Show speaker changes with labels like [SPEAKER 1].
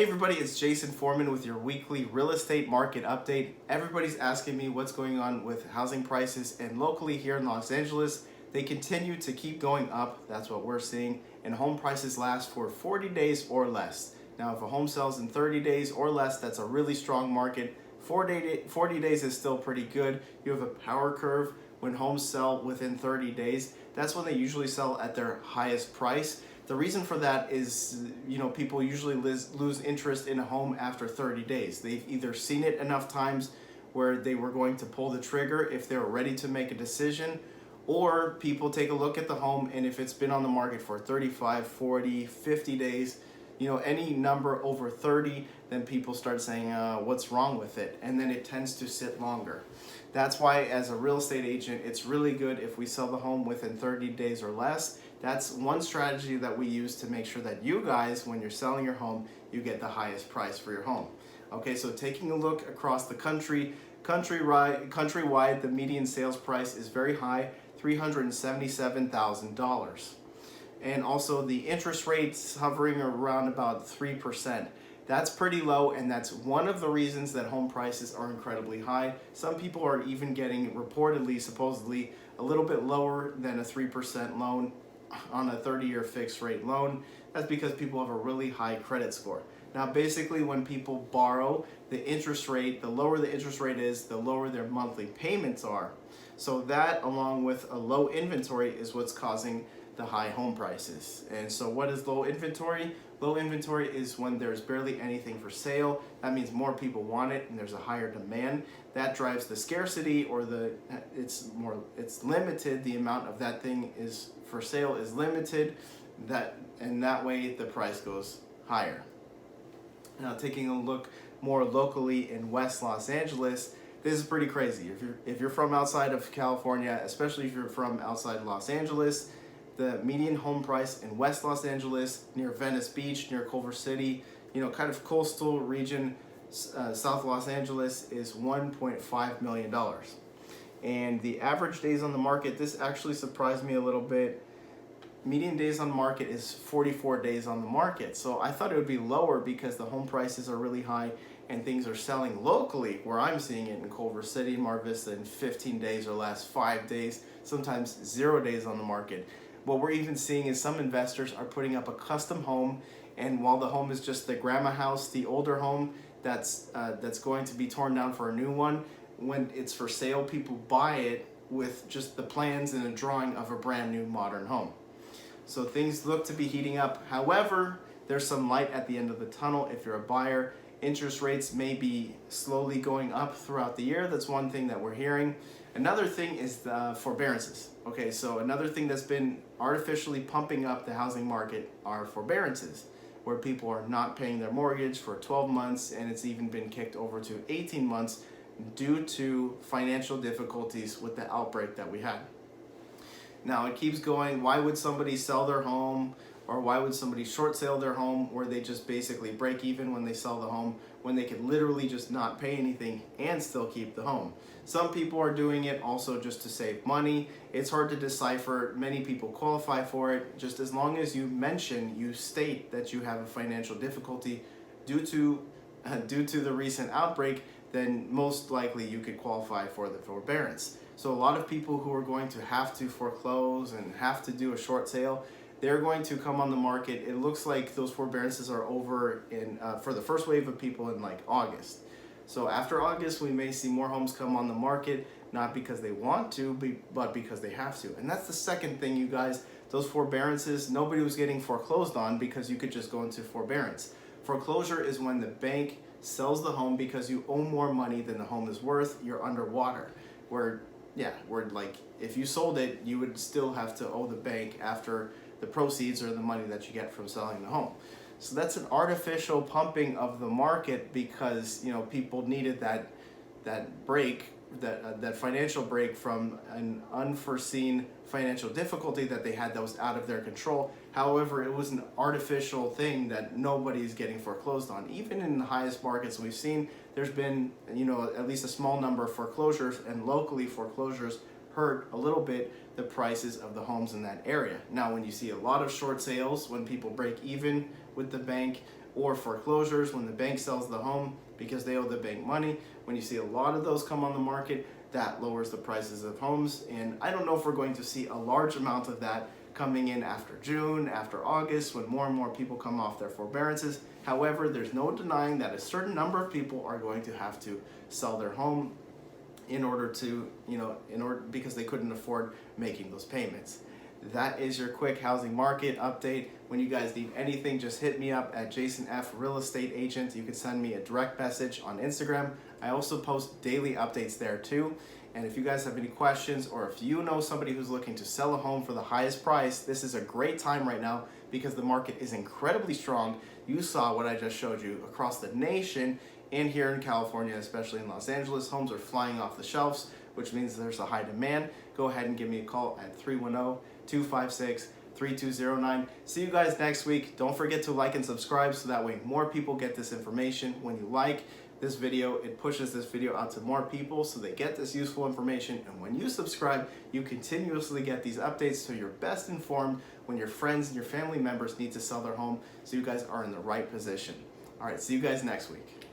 [SPEAKER 1] Hey everybody, it's Jason Forman with your weekly real estate market update. Everybody's asking me what's going on with housing prices, and locally here in Los Angeles, they continue to keep going up. That's what we're seeing, and home prices last for 40 days or less. Now, if a home sells in 30 days or less, that's a really strong market. 40 days is still pretty good. You have a power curve. When homes sell within 30 days, that's when they usually sell at their highest price. The reason for that is, people usually lose interest in a home after 30 days. They've either seen it enough times where they were going to pull the trigger if they were ready to make a decision, or people take a look at the home, and if it's been on the market for 35, 40, 50 days, any number over 30, then people start saying, what's wrong with it? And then it tends to sit longer. That's why, as a real estate agent, it's really good if we sell the home within 30 days or less. That's one strategy that we use to make sure that you guys, when you're selling your home, you get the highest price for your home. Okay, so taking a look across the country, countrywide, the median sales price is very high, $377,000. And also the interest rates hovering around about 3%. That's pretty low, and that's one of the reasons that home prices are incredibly high. Some people are even getting supposedly, a little bit lower than a 3% loan on a 30-year fixed rate loan. That's because people have a really high credit score. Now, basically, when people borrow, the lower the interest rate is, the lower their monthly payments are. So that, along with a low inventory, is what's causing the high home prices. And so what is low inventory? Low inventory is when there's barely anything for sale. That means more people want it and there's a higher demand. That drives the scarcity, or it's limited. The amount of that thing is for sale is limited. That way the price goes higher. Now, taking a look more locally in West Los Angeles, this is pretty crazy. If you're from outside of California, especially if you're from outside Los Angeles, the median home price in West Los Angeles, near Venice Beach, near Culver City, kind of coastal region, South Los Angeles, is $1.5 million. And the average days on the market, this actually surprised me a little bit. Median days on the market is 44 days on the market. So I thought it would be lower because the home prices are really high and things are selling locally, where I'm seeing it in Culver City, Mar Vista, in 15 days or less, 5 days, sometimes 0 days on the market. What we're even seeing is some investors are putting up a custom home, and while the home is just the grandma house, the older home that's going to be torn down for a new one, when it's for sale, people buy it with just the plans and a drawing of a brand new modern home. So things look to be heating up. However, there's some light at the end of the tunnel if you're a buyer. Interest rates may be slowly going up throughout the year. That's one thing that we're hearing. Another thing is the forbearances. Okay, so another thing that's been artificially pumping up the housing market are forbearances, where people are not paying their mortgage for 12 months, and it's even been kicked over to 18 months due to financial difficulties with the outbreak that we had. Now, it keeps going. Why would somebody sell their home, or why would somebody short sale their home, where they just basically break even when they sell the home, when they could literally just not pay anything and still keep the home? Some people are doing it also just to save money. It's hard to decipher. Many people qualify for it. Just as long as you state that you have a financial difficulty due to the recent outbreak, then most likely you could qualify for the forbearance. So a lot of people who are going to have to foreclose and have to do a short sale, they're going to come on the market. It looks like those forbearances are over for the first wave of people in like August. So after August, we may see more homes come on the market, not because they want to, but because they have to. And that's the second thing, you guys. Those forbearances, nobody was getting foreclosed on because you could just go into forbearance. Foreclosure is when the bank sells the home because you owe more money than the home is worth. You're underwater. Where like if you sold it, you would still have to owe the bank after the proceeds or the money that you get from selling the home. So that's an artificial pumping of the market because people needed that financial break from an unforeseen financial difficulty that they had that was out of their control. However, it was an artificial thing that nobody's getting foreclosed on. Even in the highest markets we've seen, there's been at least a small number of foreclosures, and locally foreclosures hurt a little bit the prices of the homes in that area. Now, when you see a lot of short sales, when people break even with the bank, or foreclosures when the bank sells the home because they owe the bank money. When you see a lot of those come on the market, that lowers the prices of homes. And I don't know if we're going to see a large amount of that coming in after June, after August, when more and more people come off their forbearances. However, there's no denying that a certain number of people are going to have to sell their home in order to, because they couldn't afford making those payments. That is your quick housing market update. When you guys need anything, just hit me up at Jason F. Real Estate Agent. You can send me a direct message on Instagram. I also post daily updates there too. And if you guys have any questions, or if you know somebody who's looking to sell a home for the highest price, this is a great time right now because the market is incredibly strong. You saw what I just showed you across the nation and here in California, especially in Los Angeles. Homes are flying off the shelves, which means there's a high demand. Go ahead and give me a call at 310-256-3209. See you guys next week. Don't forget to like and subscribe so that way more people get this information. When you like this video, it pushes this video out to more people so they get this useful information. And when you subscribe, you continuously get these updates so you're best informed when your friends and your family members need to sell their home, so you guys are in the right position. All right, see you guys next week.